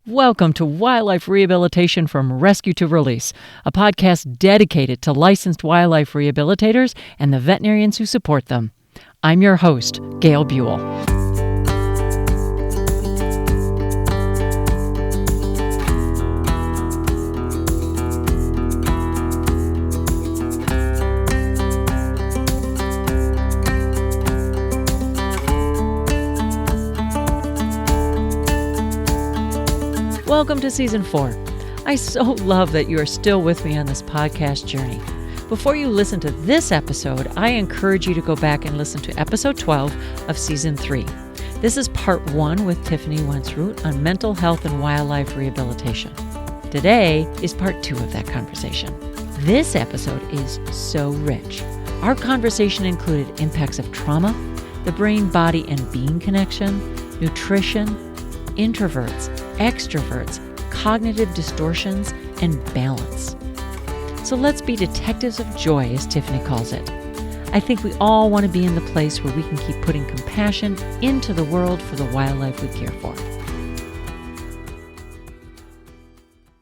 Welcome to Wildlife Rehabilitation from Rescue to Release, a podcast dedicated to licensed wildlife rehabilitators and the veterinarians who support them. I'm your host, Gail Buhl. Welcome to Season 4. I so love that you are still with me on this podcast journey. Before you listen to this episode, I encourage you to go back and listen to episode 12 of Season 3. This is part 1 with Tiffany Wentz-Root on mental health and wildlife rehabilitation. Today is part 2 of that conversation. This episode is so rich. Our conversation included impacts of trauma, the brain, body, and being connection, nutrition, introverts, extroverts, cognitive distortions, and balance. So let's be detectives of joy, as Tiffany calls it. I think we all want to be in the place where we can keep putting compassion into the world for the wildlife we care for.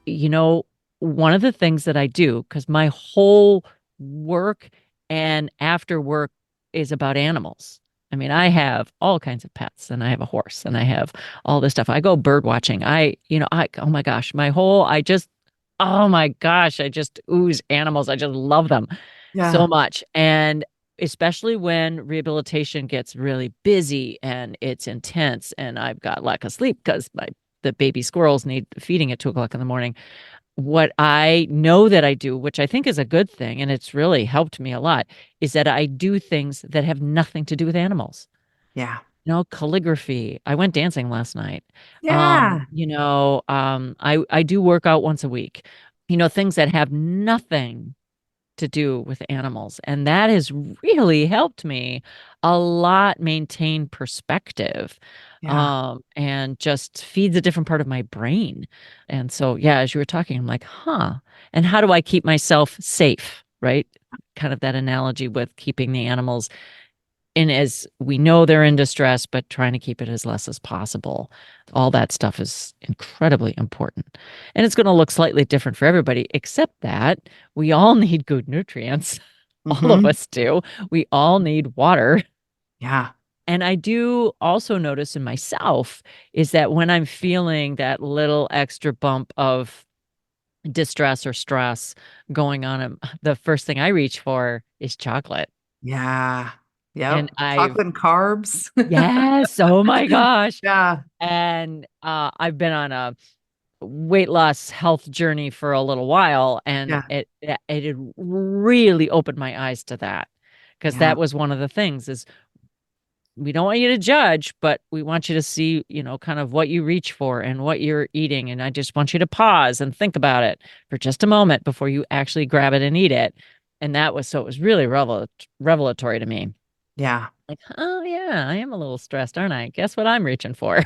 You know, one of the things that I do, because my whole work and after work is about animals. I mean, I have all kinds of pets, and I have a horse, and I have all this stuff. I go bird watching. Oh my gosh, I just ooze animals. I just love them so much. And especially when rehabilitation gets really busy and it's intense and I've got lack of sleep because the baby squirrels need feeding at 2:00 in the morning. What I know that I do, which I think is a good thing, and it's really helped me a lot, is that I do things that have nothing to do with animals. Yeah. Calligraphy. I went dancing last night. Yeah. I do work out once a week. Things that have nothing to do with animals. And that has really helped me a lot maintain perspective, Yeah. and just feeds a different part of my brain. And so, yeah, as you were talking, I'm like, and how do I keep myself safe, right? Kind of that analogy with keeping the animals in, as we know they're in distress, but trying to keep it as less as possible. All that stuff is incredibly important. And it's going to look slightly different for everybody, except that we all need good nutrients. All of us do. We all need water. Yeah. And I do also notice in myself is that when I'm feeling that little extra bump of distress or stress going on, the first thing I reach for is chocolate. Yeah. And Yep. I've Chocolate and carbs. Yes. Oh my gosh. Yeah. And I've been on a weight loss health journey for a little while, and Yeah. it had really opened my eyes to that, because Yeah. that was one of the things is we don't want you to judge, but we want you to see, kind of what you reach for and what you're eating. And I just want you to pause and think about it for just a moment before you actually grab it and eat it. And it was really revelatory to me. Yeah. Like, oh yeah, I am a little stressed, aren't I? Guess what I'm reaching for?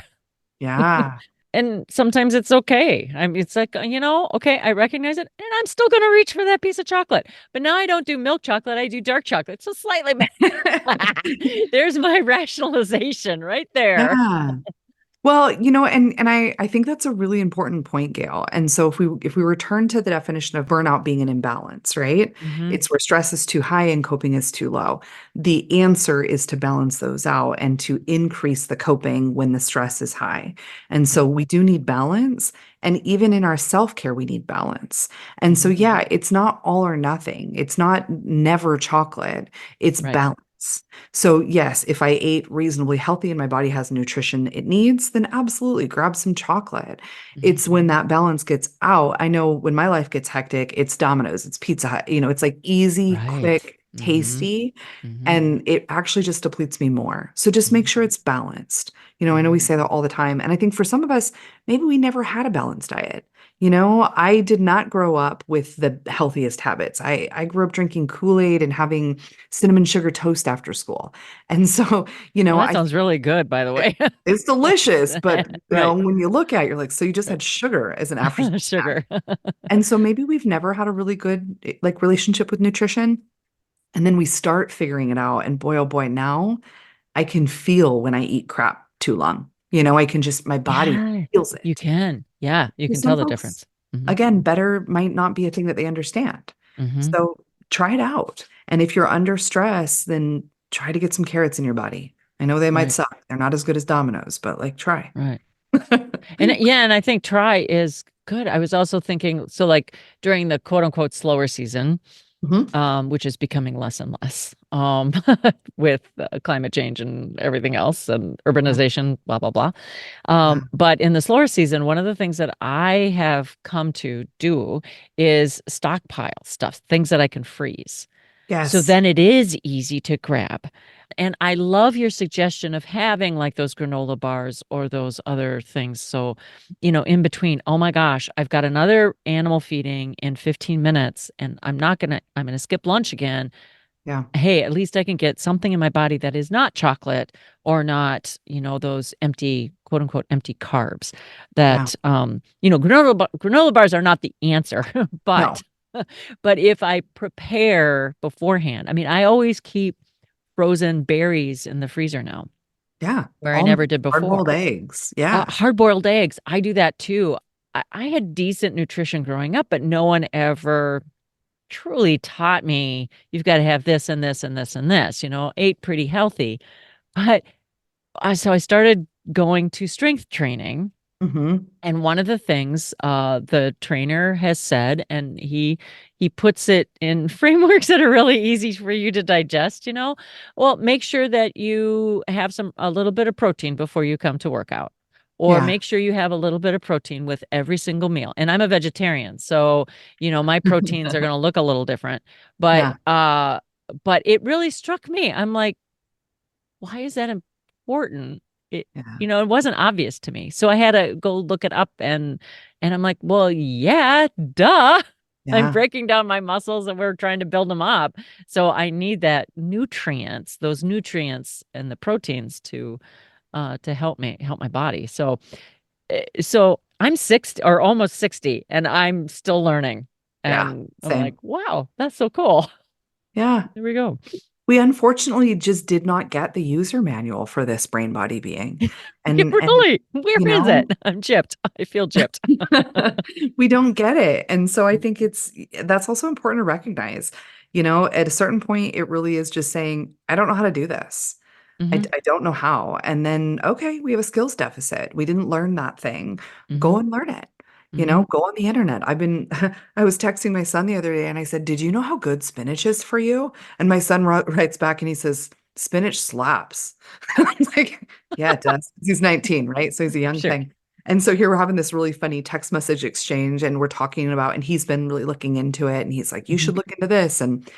Yeah. And sometimes it's okay. It's like, okay, I recognize it, and I'm still going to reach for that piece of chocolate. But now I don't do milk chocolate, I do dark chocolate. So slightly there's my rationalization right there. Yeah. Well, and I think that's a really important point, Gail. And so if we return to the definition of burnout being an imbalance, right? Mm-hmm. It's where stress is too high and coping is too low. The answer is to balance those out and to increase the coping when the stress is high. And so we do need balance. And even in our self-care, we need balance. And so, yeah, it's not all or nothing. It's not never chocolate. It's Right. balance. So yes, if I ate reasonably healthy and my body has nutrition it needs, then absolutely grab some chocolate. It's when that balance gets out. I know when my life gets hectic, it's Domino's, it's Pizza Hut, it's like easy, Right. quick, Mm-hmm. tasty, Mm-hmm. and it actually just depletes me more. So just make sure it's balanced. I know we Mm-hmm. say that all the time. And I think for some of us, maybe we never had a balanced diet. I did not grow up with the healthiest habits. I grew up drinking Kool-Aid and having cinnamon sugar toast after school. And so, Well, that I sounds really good, by the way. it's delicious, but Right. when you look at it, you're like, so you just had sugar as an after school snack. Sugar. And so maybe we've never had a really good like relationship with nutrition. And then we start figuring it out. And boy, oh boy, now I can feel when I eat crap too long. I can just, my body Yeah, feels you it. can. Yeah, you For can some tell the folks, difference. Hmm. again, better might not be a thing that they understand. Hmm. So try it out. And if you're under stress, then try to get some carrots in your body. I know they might Right, suck. They're not as good as dominoes, but like try. right. And yeah, and I think try is good. I was also thinking, so like during the quote unquote slower season, Mhm. which is becoming less and less, with climate change and everything else and Yeah. urbanization, blah, blah, blah. Yeah. But in the slower season, one of the things that I have come to do is stockpile stuff, things that I can freeze. So Yes. then it is easy to grab. And I love your suggestion of having like those granola bars or those other things. So, in between, oh my gosh, I've got another animal feeding in 15 minutes and I'm going to skip lunch again. Yeah. Hey, at least I can get something in my body that is not chocolate or not, those empty, quote unquote, empty carbs Yeah. that, granola bars are not the answer, No. but if I prepare beforehand, I mean, I always keep frozen berries in the freezer now, Yeah. where I never Almonds, did before. hard-boiled eggs. Yeah. Hard-boiled eggs, I do that too. I had decent nutrition growing up, but no one ever truly taught me you've got to have this and this and this and this, ate pretty healthy. But so I started going to strength training. Hmm. And one of the things the trainer has said, and he puts it in frameworks that are really easy for you to digest, well, make sure that you have a little bit of protein before you come to work out. Or Yeah. make sure you have a little bit of protein with every single meal. And I'm a vegetarian, so my proteins are going to look a little different. But Yeah. but it really struck me. I'm like, why is that important? It, Yeah. it wasn't obvious to me. So I had to go look it up and I'm like, well, yeah, duh. I'm Yeah. breaking down my muscles and we're trying to build them up. So I need those nutrients and the proteins to help my body. So I'm 60 or almost 60 and I'm still learning. Yeah. And I'm like, Same. wow, that's so cool. Yeah. There we go. We unfortunately just did not get the user manual for this brain body being. And Really? Where you is it? know, I'm chipped. I feel chipped. we don't get it. And so I think that's also important to recognize. At a certain point, it really is just saying, I don't know how to do this. Hmm. I don't know how. And then, okay, we have a skills deficit. We didn't learn that thing. Hmm. Go and learn it. Hmm. Go on the internet. I was texting my son the other day and I said, did you know how good spinach is for you? And my son writes back and he says, spinach slaps. I'm like, yeah, it does. He's 19, right? So he's a young Sure. thing. And so here we're having this really funny text message exchange and we're talking about, and he's been really looking into it. And he's like, you Hmm. should look into this. And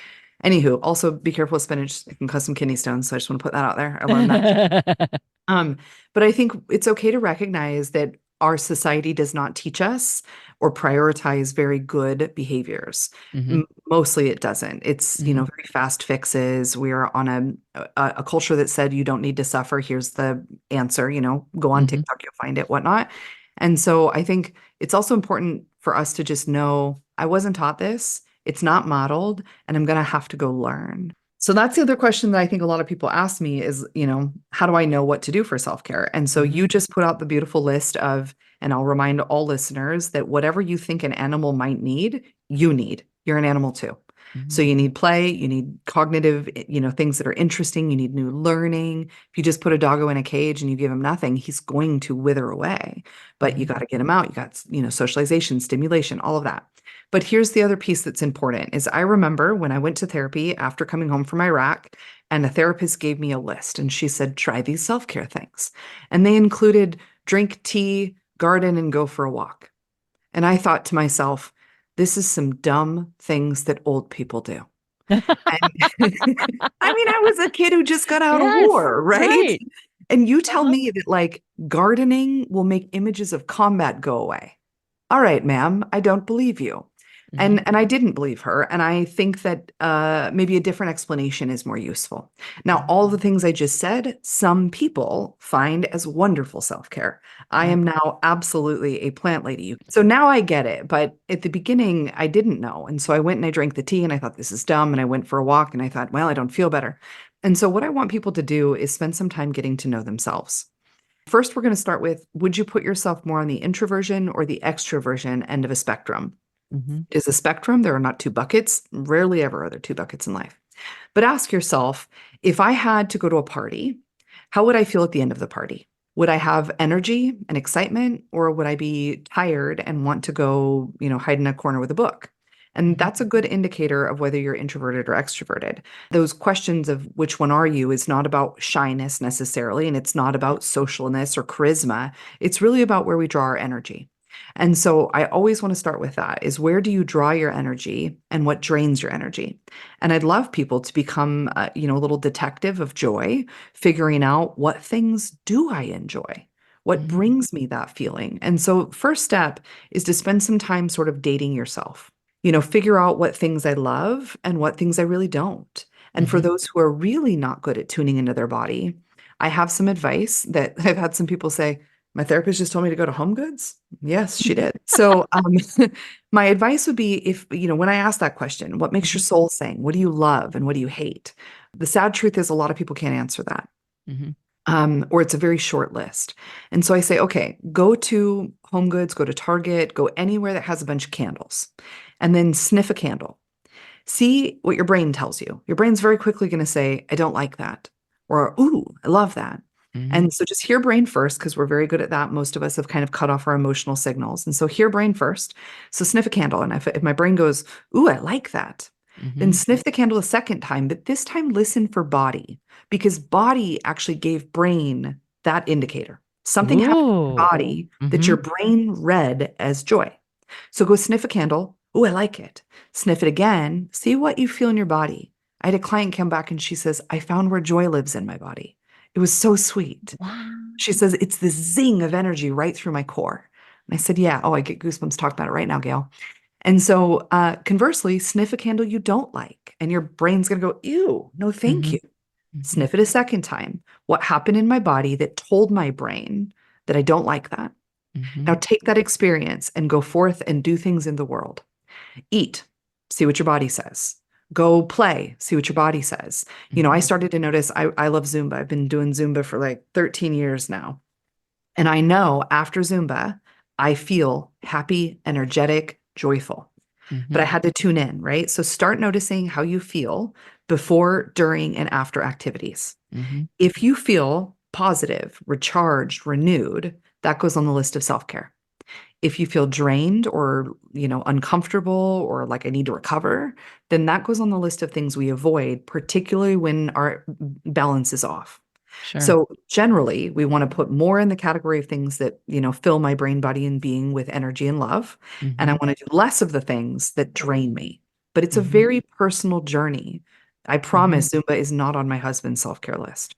anywho, also be careful with spinach. It can cause some kidney stones. So I just want to put that out there. I learned that. Um, but I think it's okay to recognize that our society does not teach us or prioritize very good behaviors. Hmm. Mostly it doesn't. It's, Hmm. very fast fixes. We are on a culture that said you don't need to suffer. Here's the answer, go on Hmm. TikTok, you'll find it, whatnot. And so I think it's also important for us to just know I wasn't taught this. It's not modeled, and I'm going to have to go learn. So that's the other question that I think a lot of people ask me is, how do I know what to do for self-care? And so Hmm. you just put out the beautiful list of, and I'll remind all listeners that whatever you think an animal might need, you need. You're an animal too. So Hmm. you need play, you need cognitive, things that are interesting, you need new learning. If you just put a doggo in a cage and you give him nothing, he's going to wither away. But you Hmm. got to get him out. You got, socialization, stimulation, all of that. But here's the other piece that's important is I remember when I went to therapy after coming home from Iraq, and a therapist gave me a list and she said, try these self-care things. And they included drink tea, garden, and go for a walk. And I thought to myself, this is some dumb things that old people do. And I mean, I was a kid who just got out of Yes, war, right? right. And you tell Uh-huh. me that like gardening will make images of combat go away. All right, ma'am, I don't believe you. Hmm. And I didn't believe her. And I think that maybe a different explanation is more useful. Now, Hmm. all the things I just said, some people find as wonderful self-care. I Right. am now absolutely a plant lady. So now I get it. But at the beginning, I didn't know. And so I went and I drank the tea and I thought, this is dumb. And I went for a walk and I thought, well, I don't feel better. And so what I want people to do is spend some time getting to know themselves. First, we're going to start with, would you put yourself more on the introversion or the extroversion end of a spectrum? Mm-hmm. Is a spectrum. There are not two buckets. Rarely ever are there two buckets in life. But ask yourself, if I had to go to a party, how would I feel at the end of the party? Would I have energy and excitement, or would I be tired and want to go, hide in a corner with a book? And Mm-hmm. that's a good indicator of whether you're introverted or extroverted. Those questions of which one are you is not about shyness necessarily, and it's not about socialness or charisma. It's really about where we draw our energy. And so I always want to start with that is, where do you draw your energy and what drains your energy? And I'd love people to become, a little detective of joy, figuring out, what things do I enjoy? What Mm-hmm. brings me that feeling? And so first step is to spend some time sort of dating yourself. Figure out what things I love and what things I really don't. And for Mm-hmm. those who are really not good at tuning into their body, I have some advice that I've had some people say, my therapist just told me to go to Home Goods. Yes, she did. So, my advice would be, if, when I ask that question, what makes your soul sing? What do you love and what do you hate? The sad truth is, a lot of people can't answer that. Mm-hmm. Or it's a very short list. And so I say, okay, go to Home Goods, go to Target, go anywhere that has a bunch of candles, and then sniff a candle. See what your brain tells you. Your brain's very quickly going to say, I don't like that, or, ooh, I love that. Mm-hmm. And so just hear brain first, because we're very good at that. Most of us have kind of cut off our emotional signals. And so hear brain first. So sniff a candle. And if my brain goes, ooh, I like that, then Mm-hmm. sniff the candle a second time, but this time listen for body, because body actually gave brain that indicator. Something happened in your Ooh. body that Mm-hmm. your brain read as joy. So go sniff a candle. Ooh, I like it. Sniff it again. See what you feel in your body. I had a client come back and she says, I found where joy lives in my body. It was so sweet. Wow. She says, it's this zing of energy right through my core. And I said, yeah. Oh, I get goosebumps talking about it right now, Gail. And so, conversely, sniff a candle you don't like, and your brain's going to go, ew, no, thank Mm-hmm. you. Mm-hmm. Sniff it a second time. What happened in my body that told my brain that I don't like that? Mm-hmm. Now take that experience and go forth and do things in the world. Eat, see what your body says. Go play, see what your body says. I Mm-hmm. started to notice, I love Zumba. I've been doing Zumba for like 13 years now. And I know after Zumba, I feel happy, energetic, joyful. But Mm-hmm. I had to tune in, right? So start noticing how you feel before, during, and after activities. Mm-hmm. If you feel positive, recharged, renewed, that goes on the list of self-care. If you feel drained or, uncomfortable, or like I need to recover, then that goes on the list of things we avoid, particularly when our balance is off. Sure. So generally, we want to put more in the category of things that, fill my brain, body, and being with energy and love. And I Mm-hmm. want to do less of the things that drain me. But it's a Mm-hmm. very personal journey. I Mm-hmm. promise Zumba is not on my husband's self-care list.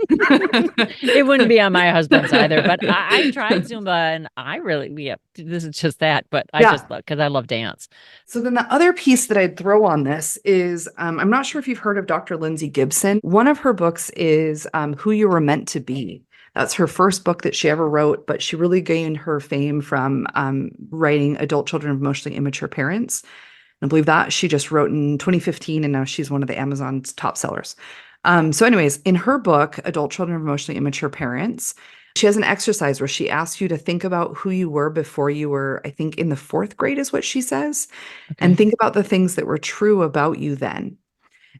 It wouldn't be on my husband's either, but I've tried Zumba and I really, yeah, this is just that, but I Yeah. just love, because I love dance. So then the other piece that I'd throw on this is, I'm not sure if you've heard of Dr. Lindsay Gibson. One of her books is Who You Were Meant to Be. That's her first book that she ever wrote, but she really gained her fame from writing Adult Children of Emotionally Immature Parents. I believe that she just wrote in 2015, and now she's one of the Amazon's top sellers. So, anyways, in her book, Adult Children of Emotionally Immature Parents, she has an exercise where she asks you to think about who you were before you were, I think, in the fourth grade, is what she says, and Okay. think about the things that were true about you then.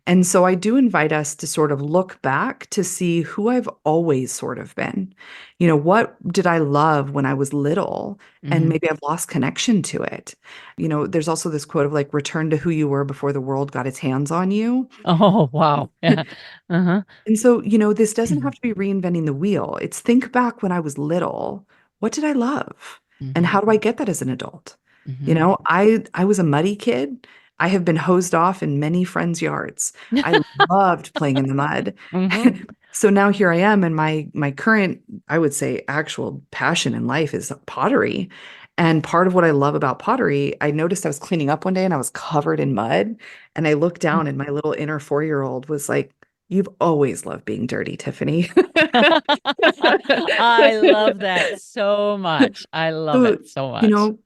And so I do invite us to sort of look back to see who I've always sort of been. What did I love when I was little? And Mm-hmm. maybe I've lost connection to it. There's also this quote of like, return to who you were before the world got its hands on you. Oh, wow. Yeah. Uh-huh. And so, this doesn't have to be reinventing the wheel. It's think back when I was little. What did I love? And Mm-hmm. how do I get that as an adult? Mm-hmm. I was a muddy kid. I have been hosed off in many friends' yards. I loved playing in the mud. Mm-hmm. So now here I am, and my current, I would say, actual passion in life is pottery. And part of what I love about pottery, I noticed I was cleaning up one day and I was covered in mud. And I looked down and my little inner 4-year-old was like, you've always loved being dirty, Tiffany. I love that so much. I love So, it so you much. know,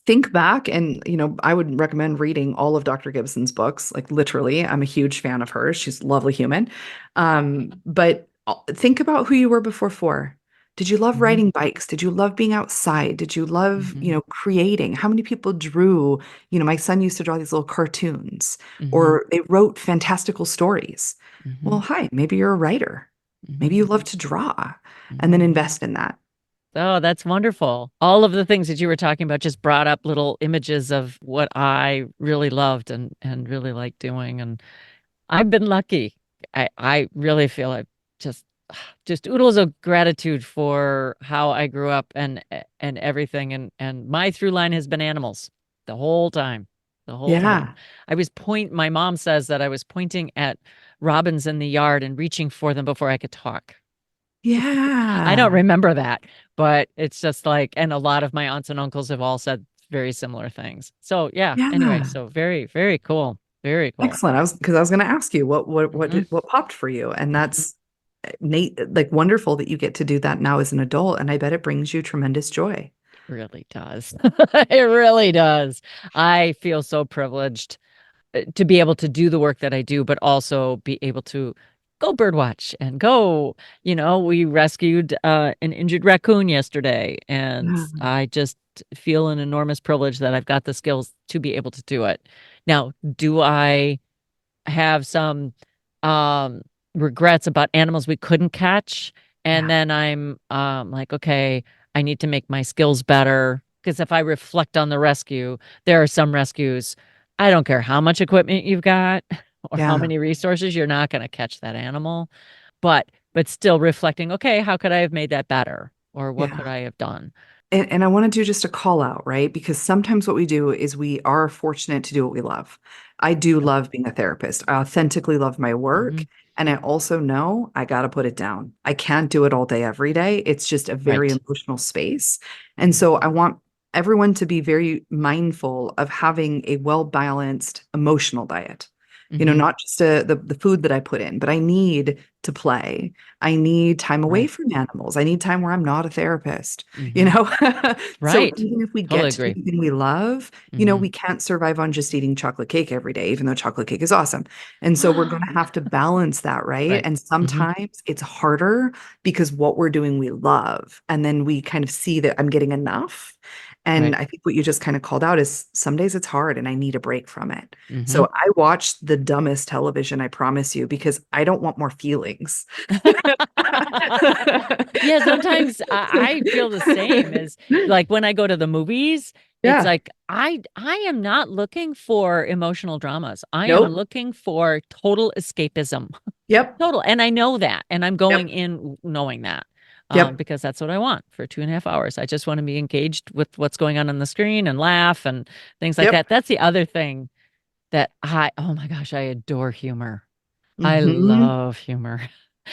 think back, and, I would recommend reading all of Dr. Gibson's books. Like literally, I'm a huge fan of hers. She's a lovely human. But think about who you were before 4. Did you love Mhm. riding bikes? Did you love being outside? Did you love, Mhm. creating? How many people drew? My son used to draw these little cartoons Mhm. or they wrote fantastical stories. Well, Mhm. hi, maybe you're a writer. Maybe Mhm. you love to draw and then Mhm. invest in that. Oh, that's wonderful. All of the things that you were talking about just brought up little images of what I really loved and really liked doing. And I've been lucky. I really feel I just just oodles of gratitude for how I grew up and everything. And my through line has been animals the whole time. The whole time. Yeah. My mom says that I was pointing at robins in the yard and reaching for them before I could talk. I don't Yeah. remember that, but it's just like, and a lot of my aunts and uncles have all said very similar things. So yeah, anyway, Yeah. so very, very cool. Very cool. Excellent. I was going to ask you Hmm. what popped for you, and Hmm. that's Nate, like wonderful that you get to do that now as an adult, and I bet it brings you tremendous joy. Really does. It really does. I feel so privileged to be able to do the work that I do, but also be able to go birdwatch and go, we rescued an injured raccoon yesterday, and Yeah. I just feel an enormous privilege that I've got the skills to be able to do it. Now, do I have some um regrets about animals we couldn't catch? And Yeah. then I'm like, okay, I need to make my skills better. Because if I reflect on the rescue, there are some rescues, I don't care how much equipment you've got or how Yeah. many resources, you're not going to catch that animal. But still reflecting, okay, how could I have made that better? Or what could Yeah. I have done? And I want to do just a call out, right? Because sometimes what we do is we are fortunate to do what we love. I do Yep. love being a therapist. I authentically love my Hmm. work. And I also know I got to put it down. I can't do it all day, every day. It's just a very Right. emotional space. And so I want everyone to be very mindful of having a well balanced emotional diet. Hmm. Not just the food that I put in, but I need to play. I need time away Right. from animals. I need time where I'm not a therapist you Hmm. know? So Right. even if we Totally get to do agree. the thing we love, Hmm. we can't survive on just eating chocolate cake every day, even though chocolate cake is awesome. And so we're going to have to balance that, right? Right. And Hmm. sometimes it's harder because what we're doing we love. And then we kind of see that I'm getting enough. And Right. I think what you just kind of called out is some days it's hard and I need a break from it. Hmm. So I watch the dumbest television, I promise you, because I don't want more feelings. Yeah, sometimes I feel the same as like when I go to the movies, it's Yeah. like I am not looking for emotional dramas. I am Nope. looking for total escapism. Yep. Total. And I know that. And I'm going Yep. in knowing that. Yep. Because that's what I want for 2.5 hours. I just want to be engaged with what's going on the screen and laugh and things like Yep. that. That's the other thing that oh my gosh, I adore humor. I Hmm. love humor.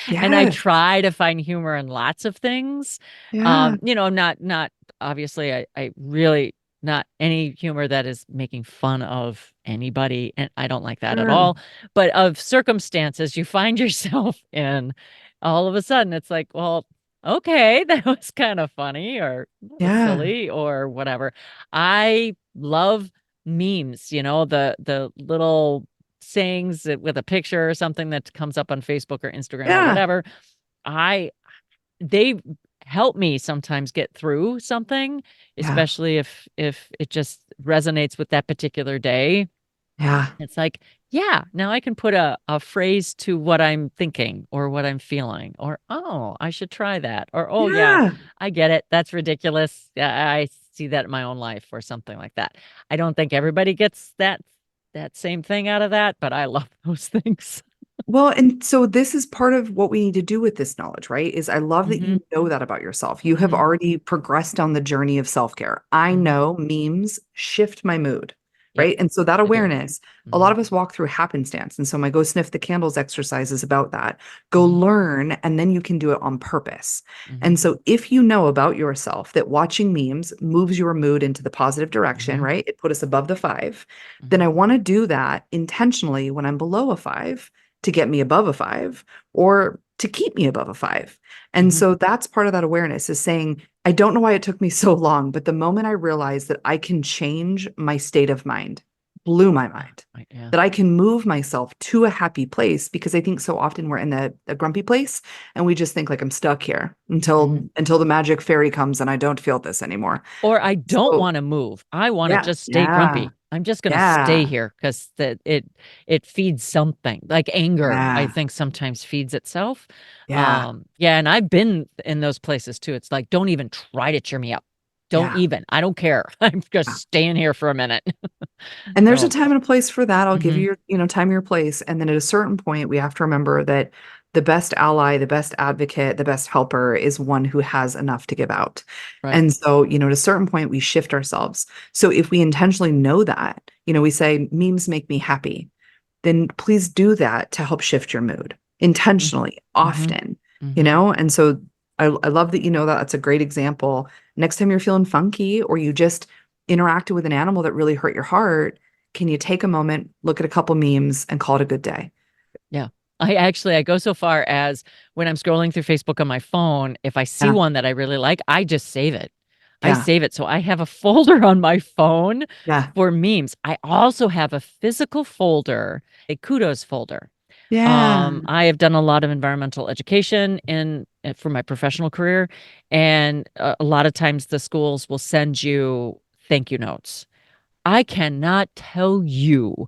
And I Yes. try to find humor in lots of things. Yeah. Not obviously I really not any humor that is making fun of anybody, and I don't like that at Sure. all. But of circumstances you find yourself in, all of a sudden it's like, well, okay, that was kind of funny or that was Yeah. silly or whatever. I love memes, the little sayings with a picture or something that comes up on Facebook or Instagram or Yeah. whatever. I they help me sometimes get through something, Yeah. especially if it just resonates with that particular day. Yeah. It's like, yeah, now I can put a phrase to what I'm thinking or what I'm feeling, or oh, I should try that, or oh yeah, Yeah. I get it. That's ridiculous. Yeah, I see that in my own life or something like that. I don't think everybody gets that same thing out of that, but I love those things. Well, and so this is part of what we need to do with this knowledge, right? Is I love that Hmm. you know that about yourself. You have Hmm. already progressed down the journey of self-care. I Hmm. know memes shift my mood, Yep, right? And so that I do. awareness, a Hmm. lot of us walk through happenstance. And so my go sniff the candles exercise is about that. Go Hmm. learn, and then you can do it on purpose. Hmm. And so if you know about yourself that watching memes moves your mood into the positive direction, Hmm. right? It put us above the 5, then Hmm. I want to do that intentionally when I'm below a 5 to get me above a 5 or to keep me above a 5. And Hmm. so that's part of that awareness is saying, I don't know why it took me so long, but the moment I realized that I can change my state of mind, blew my mind. Yeah. That I can move myself to a happy place, because I think so often we're in a grumpy place and we just think like I'm stuck here Mhm. until the magic fairy comes and I don't feel this anymore. Or I don't So want to move. I want to yeah, just stay yeah, grumpy. I'm just going to stay yeah, here because it feeds something. Like anger, I yeah, think sometimes feeds itself. yeah, Yeah, and I've been in those places too. It's like, don't even try to cheer me up. Don't yeah. even. I don't care. I'm just Yeah. staying here for a minute. And there's a So, time and a place for that. I'll give you mhm, your, time, your place. And then at a certain point, we have to remember that the best ally, the best advocate, the best helper is one who has enough to give out. right. And so, at a certain point, we shift ourselves. So if we intentionally know that, we say memes make me happy, then please do that to help shift your mood intentionally, Mm-hmm. often, Mm-hmm. And so I love that you know that. That's a great example. Next time you're feeling funky or you just interacted with an animal that really hurt your heart, can you take a moment, look at a couple memes, and call it a good day? Yeah. I go so far as when I'm scrolling through Facebook on my phone, if I see Yeah, one that I really like, I just save it. I yeah, save it. So I have a folder on my phone yeah, for memes. I also have a physical folder, a kudos folder. yeah, I have done a lot of environmental education for my professional career, and a lot of times the schools will send you thank you notes. I cannot tell you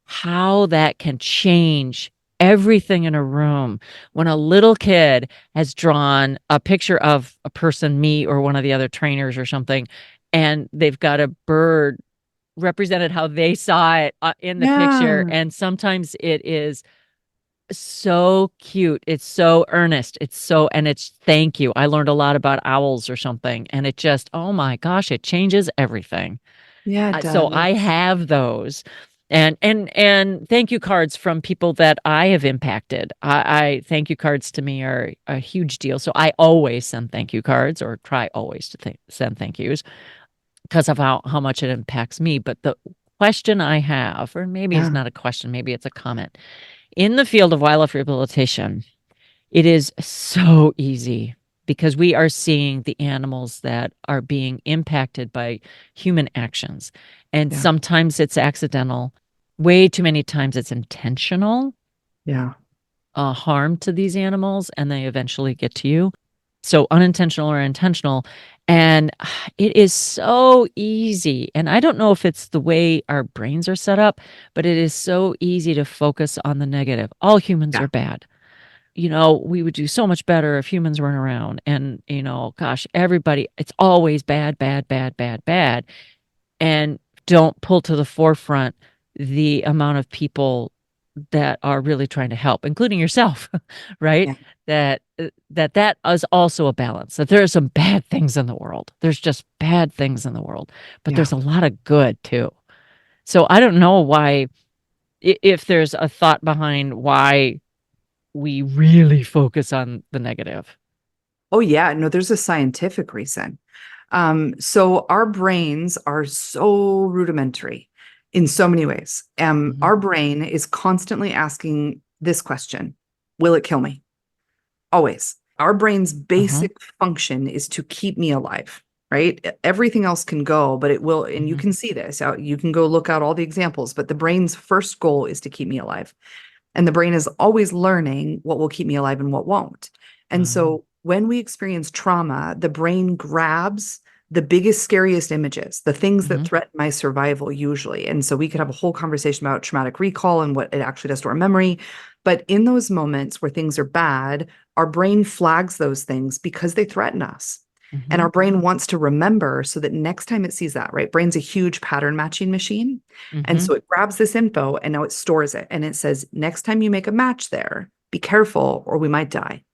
how that can change everything in a room when a little kid has drawn a picture of a person, me or one of the other trainers or something, and they've got a bird represented how they saw it in the picture. yeah, And sometimes it is so cute. It's so earnest. And it's thank you. I learned a lot about owls or something. And it just, oh my gosh, it changes everything. yeah, it So I does. have those and thank you cards from people that I have impacted. I thank you cards to me are a huge deal. So I always send thank you cards or try always to send thank yous because of how much it impacts me. But the question I have, or maybe it's Yeah, not a question, maybe it's a comment. In the field of wildlife rehabilitation, it is so easy because we are seeing the animals that are being impacted by human actions. And yeah, sometimes it's accidental. Way too many times it's intentional yeah, harm to these animals, and they eventually get to you. So unintentional or intentional. And it is so easy. And I don't know if it's the way our brains are set up, but it is so easy to focus on the negative. All humans yeah, are bad. We would do so much better if humans weren't around. And, gosh, everybody, it's always bad, bad, bad, bad, bad. And don't pull to the forefront the amount of people that are really trying to help, including yourself, right? yeah. That is also a balance. That there are some bad things in the world. There's just bad things in the world, but Yeah. there's a lot of good too. So I don't know why, if there's a thought behind why we really focus on the negative. Oh, yeah. No, there's a scientific reason. So our brains are so rudimentary in so many ways. Hmm. Our brain is constantly asking this question: will it kill me? Always. Our brain's Uh-huh. basic function is to keep me alive, right? Everything else can go, but it will, and you Hmm. can see this. You can go look out all the examples, but the brain's first goal is to keep me alive. And the brain is always learning what will keep me alive and what won't. And Um, so when we experience trauma, the brain grabs the biggest, scariest images, the things that mhm, threaten my survival usually. And so we could have a whole conversation about traumatic recall and what it actually does to our memory. But in those moments where things are bad, our brain flags those things because they threaten us. And mhm, our brain wants to remember so that next time it sees that, right? Brain's a huge pattern matching machine. And mhm. so it grabs this info and now it stores it. And it says, next time you make a match there, be careful or we might die.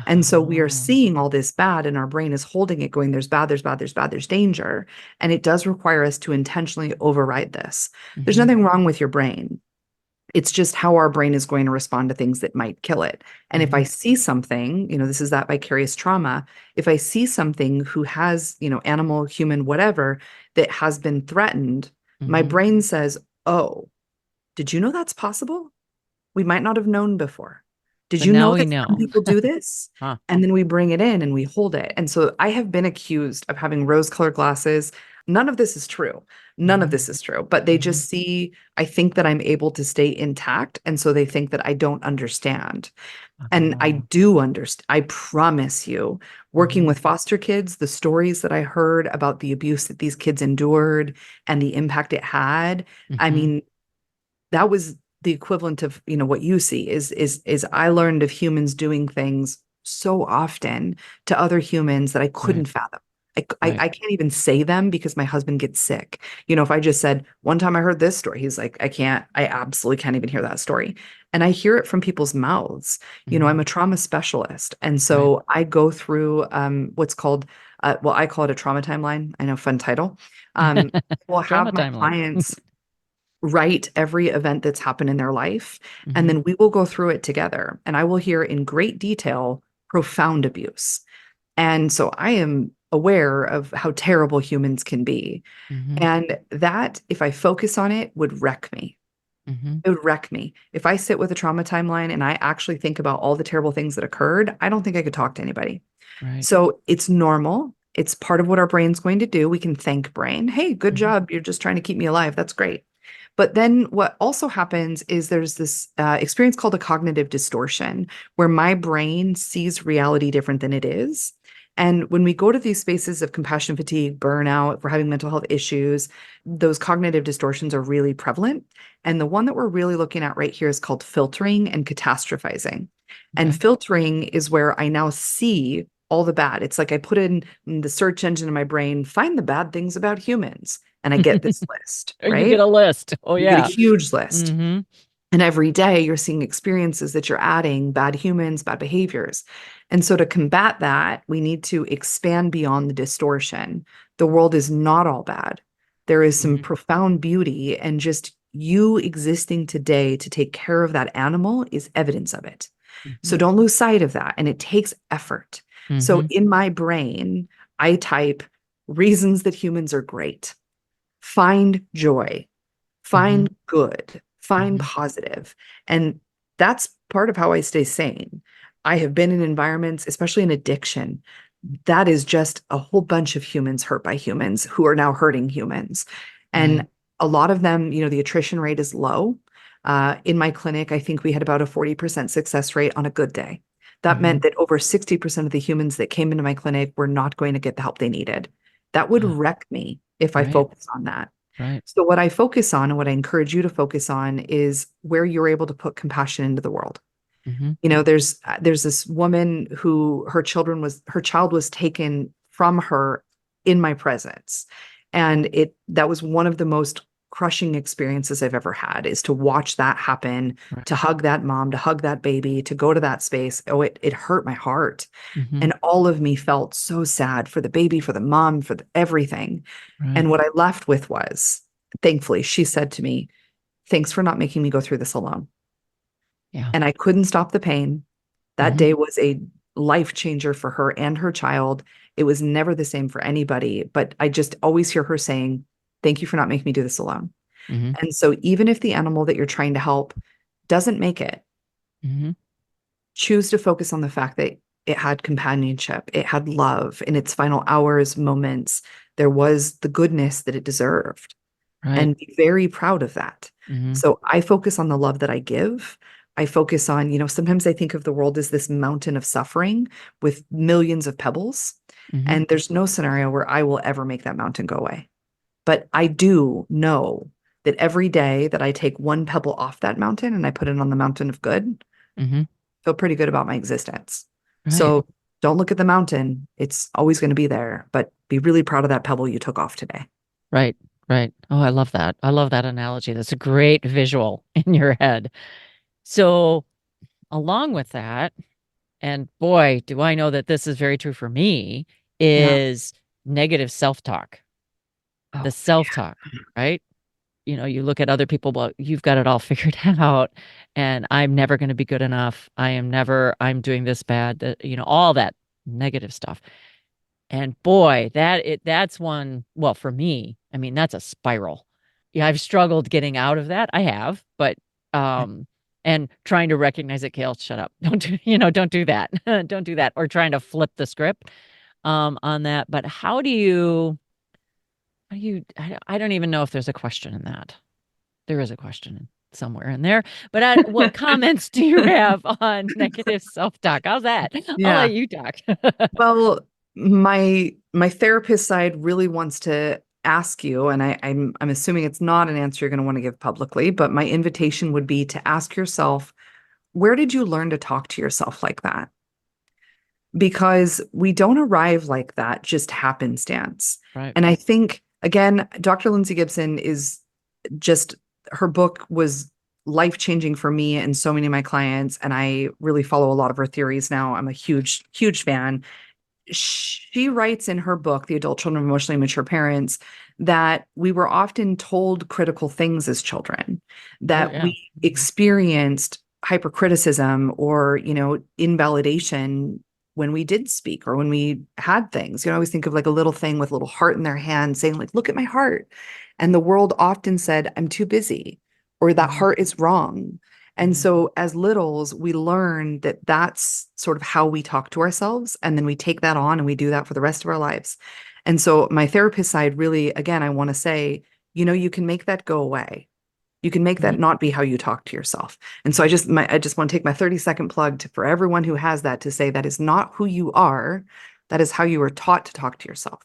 And so we are Oh. seeing all this bad and our brain is holding it going, there's bad, there's bad, there's bad, there's danger. And it does require us to intentionally override this. There's Mhm, nothing wrong with your brain. It's just how our brain is going to respond to things that might kill it. And if I mhm, see something, this is that vicarious trauma. If I see something who has, animal, human, whatever, that has been threatened, my mhm. brain says, oh, did you know that's possible? We might not have known before. Did But you now know we that some know. people do this? Huh. And then we bring it in and we hold it. And so I have been accused of having rose colored glasses. None of this is true. None of Mhm. this is true. But they Mhm. just see, I think that I'm able to stay intact. And so they think that I don't understand. And I Oh. do understand. I promise you, working Mhm. with foster kids, the stories that I heard about the abuse that these kids endured and the impact it had, I Mhm. mean, that was the equivalent of, what you see is I learned of humans doing things so often to other humans that I Right. couldn't fathom. Right. I can't even say them because my husband gets sick. If I just said, one time I heard this story, he's like, I absolutely can't even hear that story. And I hear it from people's mouths. Mhm. I'm a trauma specialist. And Right. so I go through what's called, well, I call it a trauma timeline. I know, fun title. Um, we'll Trauma have my timeline. clients write every event that's happened in their life, and Mhm. then we will go through it together. And I will hear in great detail profound abuse. And so I am aware of how terrible humans can be. Mhm. And that, if I focus on it, would wreck me. Mhm. It would wreck me. If I sit with a trauma timeline and I actually think about all the terrible things that occurred, I don't think I could talk to anybody. Right. So it's normal. It's part of what our brain's going to do. We can thank brain. Hey, good Mhm. job. You're just trying to keep me alive. That's great. But then what also happens is there's this experience called a cognitive distortion where my brain sees reality different than it is. And when we go to these spaces of compassion fatigue, burnout, if we're having mental health issues, those cognitive distortions are really prevalent. And the one that we're really looking at right here is called filtering and catastrophizing. And Okay. filtering is where I now see all the bad. It's like I put in the search engine in my brain, find the bad things about humans, and I get this list, You get right? a list. Oh You get a yeah. huge list. Mhm. And every day you're seeing experiences that you're adding, bad humans, bad behaviors. And so to combat that, we need to expand beyond the distortion. The world is not all bad. There is some Mhm. profound beauty, and just you existing today to take care of that animal is evidence of it. So Mhm. don't lose sight of that. And it takes effort. So Mhm. in my brain, I type reasons that humans are great, find joy, Mhm. find good, find Mhm. positive. And that's part of how I stay sane. I have been in environments, especially in addiction, that is just a whole bunch of humans hurt by humans who are now hurting humans. And Right. a lot of them, the attrition rate is low. In my clinic, I think we had about a 40% success rate on a good day. That meant Mhm. that over 60% of the humans that came into my clinic were not going to get the help they needed. That would Ah, wreck me if I right. focus on that. Right. So what I focus on and what I encourage you to focus on is where you're able to put compassion into the world. Mhm. There's this woman who her child was taken from her in my presence. And that was one of the most crushing experiences I've ever had, is to watch that happen, Right. to hug that mom, to hug that baby, to go to that space. Oh, it hurt my heart. Mhm. And all of me felt so sad for the baby, for the mom, for everything. Right. And what I left with was, thankfully, she said to me, thanks for not making me go through this alone. Yeah. And I couldn't stop the pain. That Mhm. day was a life changer for her and her child. It was never the same for anybody, but I just always hear her saying, thank you for not making me do this alone. Mhm. And so even if the animal that you're trying to help doesn't make it, Mhm. choose to focus on the fact that it had companionship, it had love in its final hours, moments. There was the goodness that it deserved, Right. and be very proud of that. Mhm. So I focus on the love that I give. I focus on, sometimes I think of the world as this mountain of suffering with millions of pebbles. Mhm. And there's no scenario where I will ever make that mountain go away. But I do know that every day that I take one pebble off that mountain and I put it on the mountain of good, Mhm. I feel pretty good about my existence. Right. So don't look at the mountain. It's always going to be there, but be really proud of that pebble you took off today. Right. Right. Oh, I love that. I love that analogy. That's a great visual in your head. So, along with that, and boy, do I know that this is very true for me, Yeah. is negative self-talk. The Oh, self-talk, right? You look at other people, well, you've got it all figured out, and I'm never going to be good enough. I'm doing this bad, all that negative stuff. And boy, that's one, well, for me, I mean, that's a spiral. Yeah, I've struggled getting out of that. I have, but yeah. and trying to recognize it, Kale, shut up. Don't do that. Don't do that. Or trying to flip the script on that. But how do I don't even know if there's a question in that. There is a question somewhere in there, but what comments do you have on negative self-talk? How's that? I'll Yeah. let you talk. Well, my therapist side really wants to ask you, and I'm assuming it's not an answer you're going to want to give publicly, but my invitation would be to ask yourself, where did you learn to talk to yourself like that? Because we don't arrive like that just happenstance. Right. And I think, again, Dr. Lindsay Gibson is just, her book was life changing for me and so many of my clients. And I really follow a lot of her theories now. I'm a huge, huge fan. She writes in her book, The Adult Children of Emotionally Mature Parents, that we were often told critical things as children, Oh that yeah. we experienced hypercriticism or, invalidation when we did speak or when we had things. I always think of like a little thing with a little heart in their hand saying, like, look at my heart. And the world often said, I'm too busy, or that Mhm. heart is wrong. And Mhm. so as littles, we learn that that's sort of how we talk to ourselves. And then we take that on and we do that for the rest of our lives. And so my therapist side, really, again, I want to say, you can make that go away. You can make that Right. not be how you talk to yourself. And so I just want to take my 30-second plug for everyone who has that, to say that is not who you are. That is how you were taught to talk to yourself.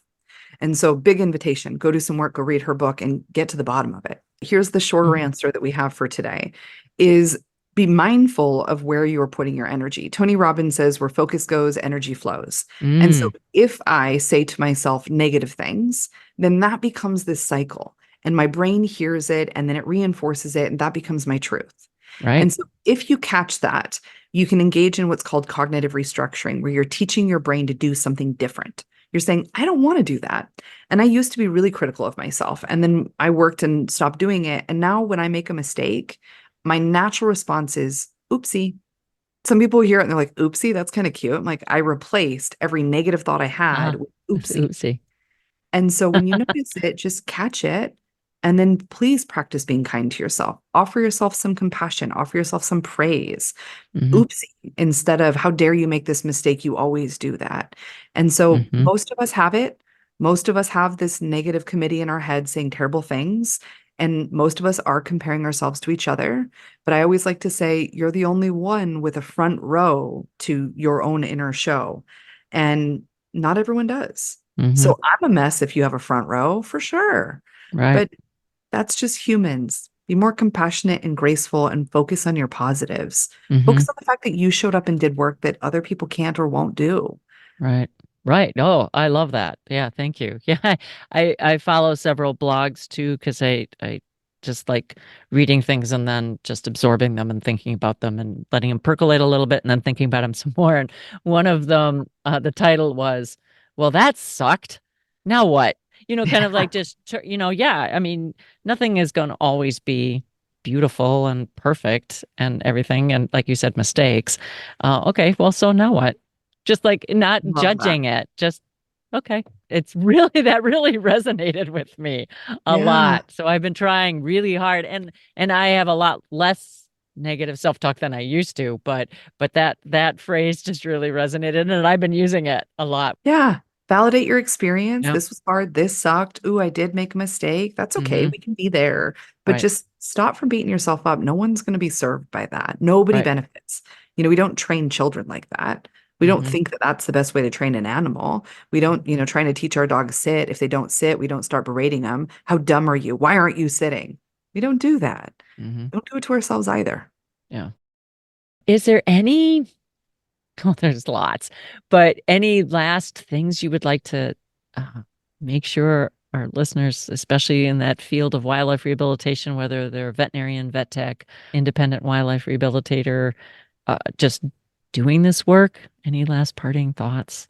And so, big invitation, go do some work, go read her book and get to the bottom of it. Here's the shorter Mhm. answer that we have for today is be mindful of where you're putting your energy. Tony Robbins says, where focus goes, energy flows. And so Mm. if I say to myself negative things, then that becomes this cycle. And my brain hears it and then it reinforces it. And that becomes my truth. Right. And so if you catch that, you can engage in what's called cognitive restructuring, where you're teaching your brain to do something different. You're saying, I don't want to do that. And I used to be really critical of myself. And then I worked and stopped doing it. And now when I make a mistake, my natural response is, oopsie. Some people hear it and they're like, oopsie, that's kind of cute. I'm like, I replaced every negative thought I had Uh-huh. with oopsie. Oopsie. And so when you notice it, just catch it. And then please practice being kind to yourself. Offer yourself some compassion, offer yourself some praise. Mhm. Oopsie, instead of how dare you make this mistake? You always do that. And so Mhm. most of us have it. Most of us have this negative committee in our head saying terrible things. And most of us are comparing ourselves to each other. But I always like to say, you're the only one with a front row to your own inner show. And not everyone does. Mhm. So I'm a mess if you have a front row, for sure. Right. But that's just humans. Be more compassionate and graceful and focus on your positives. Focus Mhm. on the fact that you showed up and did work that other people can't or won't do. Right. Right. Oh, I love that. Yeah, thank you. Yeah, I follow several blogs too because I just like reading things and then just absorbing them and thinking about them and letting them percolate a little bit and then thinking about them some more. And one of them, the title was, "Well, that sucked. Now what?" Kind of like just yeah. I mean, nothing is going to always be beautiful and perfect and everything, and like you said, mistakes. Okay, well, so now what? Just like not Love that. judging it, just okay. It's really that really resonated with me a Yeah. lot. So I've been trying really hard and I have a lot less negative self-talk than I used to, but that phrase just really resonated and I've been using it a lot. Yeah. Validate your experience. Yeah. This was hard. This sucked. Ooh, I did make a mistake. That's okay. Hmm. We can be there. But Right. just stop from beating yourself up. No one's going to be served by that. Nobody Right. benefits. We don't train children like that. We don't Hmm. think that that's the best way to train an animal. We don't, trying to teach our dog sit. If they don't sit, we don't start berating them. How dumb are you? Why aren't you sitting? We don't do that. Hmm. Don't do it to ourselves either. Yeah. Is there any well, there's lots, but any last things you would like to uh, make sure our listeners, especially in that field of wildlife rehabilitation, whether they're a veterinarian, vet tech, independent wildlife rehabilitator, just doing this work, any last parting thoughts?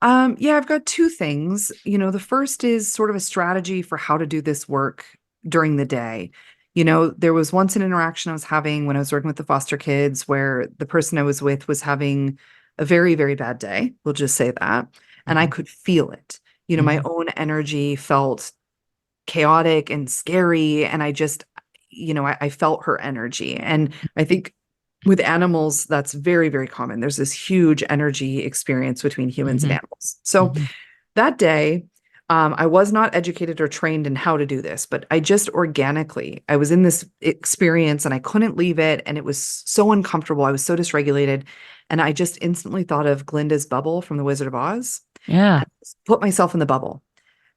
Yeah, I've got two things. The first is sort of a strategy for how to do this work during the day. There was once an interaction I was having when I was working with the foster kids where the person I was with was having a very, very bad day. We'll just say that. And I Hmm. could feel it. My Hmm. own energy felt chaotic and scary. And I just, I felt her energy. And I think with animals, that's very, very common. There's this huge energy experience between humans and Hmm. animals. So Hmm. that day, I was not educated or trained in how to do this, but I just organically, I was in this experience and I couldn't leave it. And it was so uncomfortable. I was so dysregulated. And I just instantly thought of Glinda's bubble from The Wizard of Oz. Yeah. I just put myself in the bubble.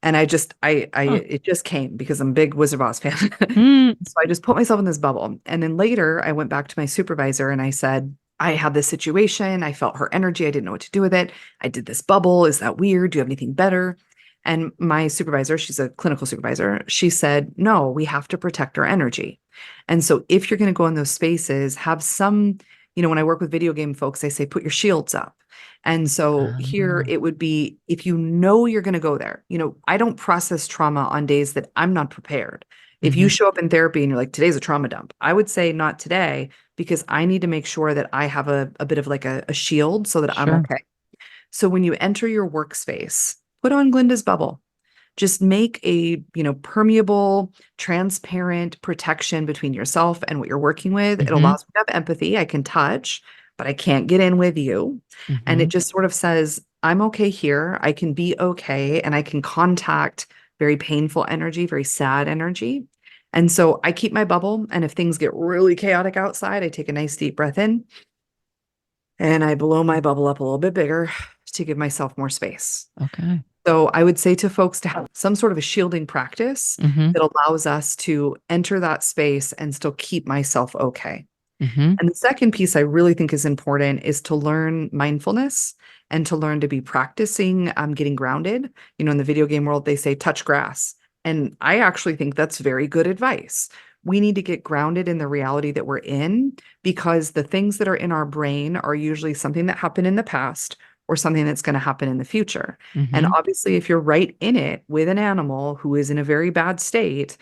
And Huh. it just came because I'm a big Wizard of Oz fan. Mm. So I just put myself in this bubble. And then later I went back to my supervisor and I said, I had this situation. I felt her energy. I didn't know what to do with it. I did this bubble. Is that weird? Do you have anything better? And my supervisor, she's a clinical supervisor, she said, no, we have to protect our energy. And so if you're going to go in those spaces, have some, when I work with video game folks, they say, put your shields up. And so here Ah. it would be if you know you're going to go there, I don't process trauma on days that I'm not prepared. If you Mhm. show up in therapy and you're like, today's a trauma dump, I would say not today because I need to make sure that I have a bit of like a shield so that I'm Sure. okay. So when you enter your workspace, put on Glinda's bubble. Just make a, permeable, transparent protection between yourself and what you're working with. It Mhm. allows me to have empathy. I can touch, but I can't get in with you. And it Mhm. just sort of says, I'm okay here. I can be okay. And I can contact very painful energy, very sad energy. And so I keep my bubble. And if things get really chaotic outside, I take a nice deep breath in and I blow my bubble up a little bit bigger to give myself more space. Okay. So I would say to folks to have some sort of a shielding practice Mhm. that allows us to enter that space and still keep myself okay. Mhm. And the second piece I really think is important is to learn mindfulness and to learn to be practicing getting grounded. In the video game world, they say touch grass. And I actually think that's very good advice. We need to get grounded in the reality that we're in because the things that are in our brain are usually something that happened in the past or something that's going to happen in the future. And Mhm. obviously, if you're right in it with an animal who is in a very bad state,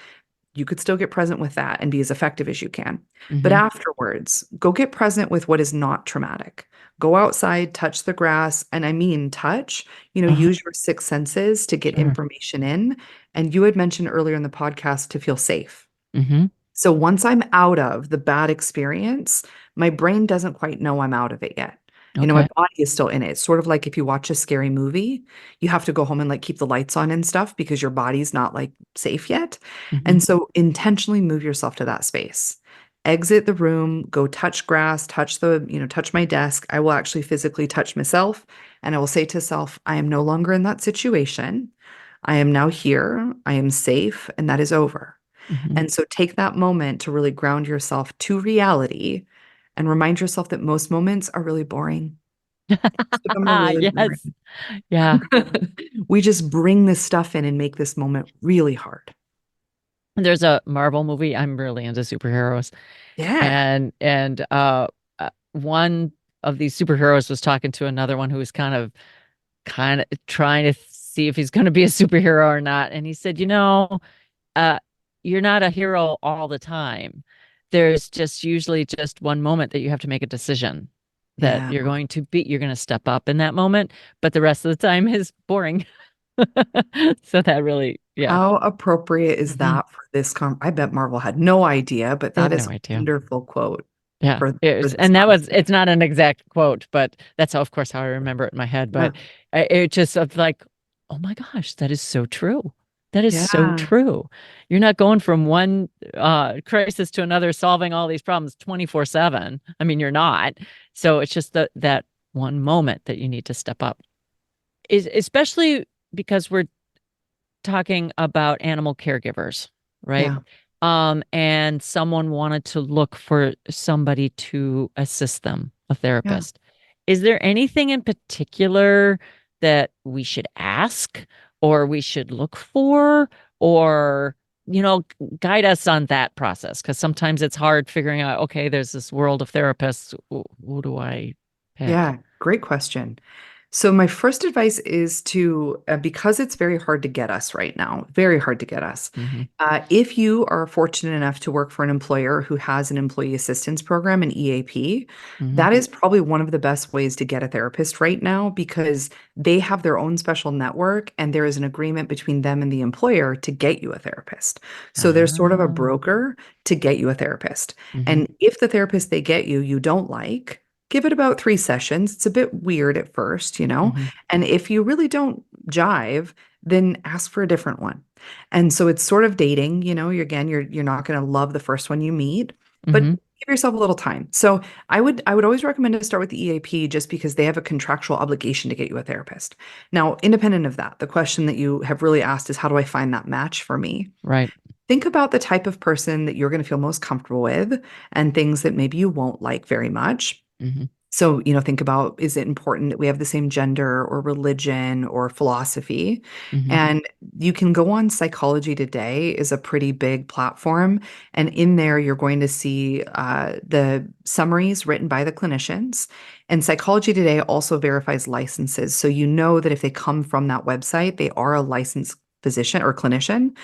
you could still get present with that and be as effective as you can. But Mhm. afterwards, go get present with what is not traumatic. Go outside, touch the grass. And I mean, touch, Uh-huh. use your six senses to get Sure. information in. And you had mentioned earlier in the podcast to feel safe. Mhm. So once I'm out of the bad experience, my brain doesn't quite know I'm out of it yet. My Okay. body is still in it. It's sort of like if you watch a scary movie, you have to go home and like keep the lights on and stuff because your body's not like safe yet. Mhm. And so intentionally move yourself to that space. Exit the room, go touch grass, touch my desk. I will actually physically touch myself and I will say to self, I am no longer in that situation. I am now here. I am safe and that is over. Mhm. And so take that moment to really ground yourself to reality and remind yourself that most moments are really boring. Most of them are really boring. Yes. Yeah. We just bring this stuff in and make this moment really hard. There's a Marvel movie. I'm really into superheroes. Yeah. And one of these superheroes was talking to another one who was kind of trying to see if he's going to be a superhero or not. And he said, uh, you're not a hero all the time. There's just usually just one moment that you have to make a decision that Yeah. you're going to step up in that moment, but the rest of the time is boring. So that really, yeah. How appropriate is Hmm. that for this I bet Marvel had no idea, but They that have is no a idea. wonderful quote Yeah. for this And concept. it's not an exact quote, but that's how, of course, how I remember it in my head. Yeah. But it just of like, oh my gosh, that is so true. That is so Yeah. true. You're not going from one crisis to another, solving all these problems 24/7. I mean, you're not. So it's just that one moment that you need to step up. Is especially because we're talking about animal caregivers, right? Yeah. And someone wanted to look for somebody to assist them, a Yeah. therapist. Is there anything in particular that we should ask or we should look for or, guide us on that process? Because sometimes it's hard figuring out, okay, there's this world of therapists. Who do I pick? Yeah. Great question. So my first advice is to, because it's very hard to get us right now, very hard to get us. Hmm. If you are fortunate enough to work for an employer who has an employee assistance program, an EAP, Hmm. that is probably one of the best ways to get a therapist right now because they have their own special network and there is an agreement between them and the employer to get you a therapist. So there's sort of a Ah. broker to get you a therapist. Hmm. And if the therapist they get you don't like, give it about 3 sessions. It's a bit weird at first. Hmm. And if you really don't jive, then ask for a different one. And so it's sort of dating, you're not going to love the first one you meet, but Mm-hmm. give yourself a little time. So I would always recommend to start with the EAP just because they have a contractual obligation to get you a therapist. Now, independent of that, the question that you have really asked is, how do I find that match for me? Right. Think about the type of person that you're going to feel most comfortable with and things that maybe you won't like very much. Mm-hmm. So, think about, is it important that we have the same gender or religion or philosophy? Mm-hmm. And you can go on Psychology Today is a pretty big platform. And in there, you're going to see the summaries written by the clinicians. And Psychology Today also verifies licenses. So you know that if they come from that website, they are a licensed physician or clinician.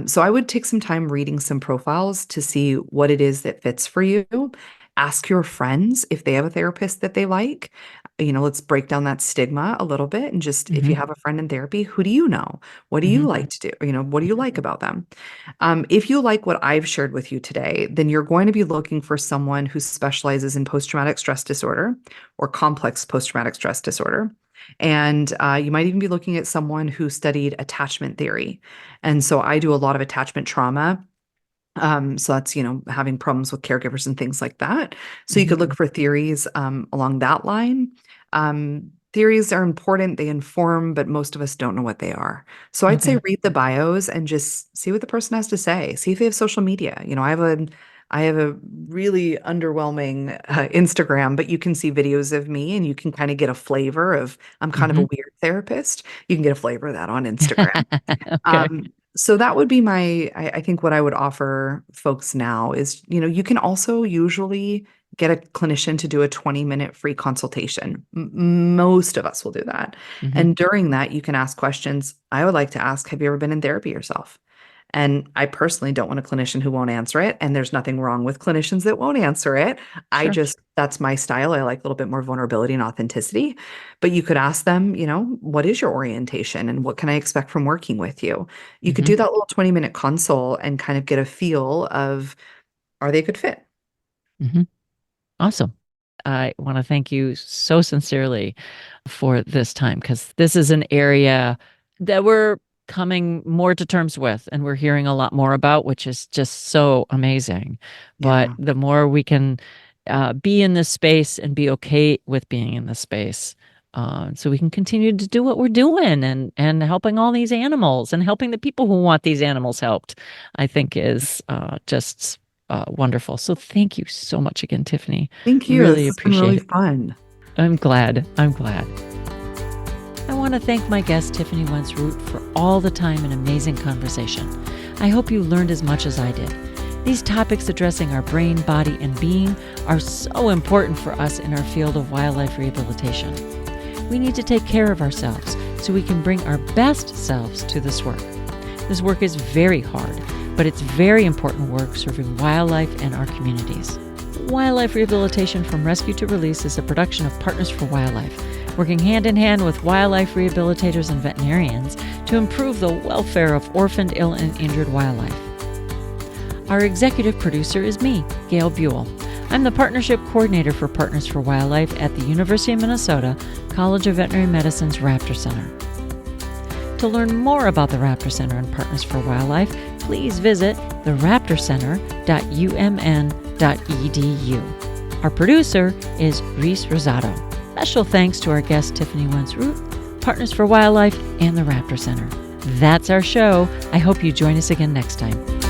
So I would take some time reading some profiles to see what it is that fits for you. Ask your friends if they have a therapist that they like. Let's break down that stigma a little bit and just, if Mm-hmm. you have a friend in therapy, who do you know? What do you Mm-hmm. like to do? What do you like about them? If you like what I've shared with you today, then you're going to be looking for someone who specializes in post-traumatic stress disorder or complex post-traumatic stress disorder. And you might even be looking at someone who studied attachment theory. And so I do a lot of attachment trauma. So that's, having problems with caregivers and things like that. So you Mm-hmm. could look for theories along that line. Theories are important, they inform, but most of us don't know what they are. So I'd say Okay. read the bios and just see what the person has to say. See if they have social media. I have a really underwhelming Instagram, but you can see videos of me and you can kind of get a flavor of, I'm kind of a Mm-hmm. weird therapist. You can get a flavor of that on Instagram. Okay. So that would be I think what I would offer folks now is, you can also usually get a clinician to do a 20-minute free consultation. Most of us will do that. Mm-hmm. And during that, you can ask questions. I would like to ask, have you ever been in therapy yourself? And I personally don't want a clinician who won't answer it. And there's nothing wrong with clinicians that won't answer it. Sure. That's my style. I like a little bit more vulnerability and authenticity. But you could ask them, what is your orientation and what can I expect from working with you? You could Mm-hmm. do that little 20-minute consult and kind of get a feel of, are they a good fit? Mm-hmm. Awesome. I want to thank you so sincerely for this time, because this is an area that we're coming more to terms with and we're hearing a lot more about, which is just so amazing. But Yeah. the more we can be in this space and be okay with being in this space, so we can continue to do what we're doing and helping all these animals and helping the people who want these animals helped, I think is just wonderful. So thank you so much again, Tiffany. Thank you. This Really has been appreciate really it. fun. I'm glad. I want to thank my guest, Tiffany Wentz-Root, for all the time and amazing conversation. I hope you learned as much as I did. These topics addressing our brain, body, and being are so important for us in our field of wildlife rehabilitation. We need to take care of ourselves so we can bring our best selves to this work. This work is very hard, but it's very important work serving wildlife and our communities. Wildlife Rehabilitation from Rescue to Release is a production of Partners for Wildlife, working hand in hand with wildlife rehabilitators and veterinarians to improve the welfare of orphaned, ill, and injured wildlife. Our executive producer is me, Gail Buhl. I'm the Partnership Coordinator for Partners for Wildlife at the University of Minnesota College of Veterinary Medicine's Raptor Center. To learn more about the Raptor Center and Partners for Wildlife, please visit theraptorcenter.umn.edu. Our producer is Reese Rosado. Special thanks to our guest Tiffany Wentz-Root, Partners for Wildlife, and the Raptor Center. That's our show. I hope you join us again next time.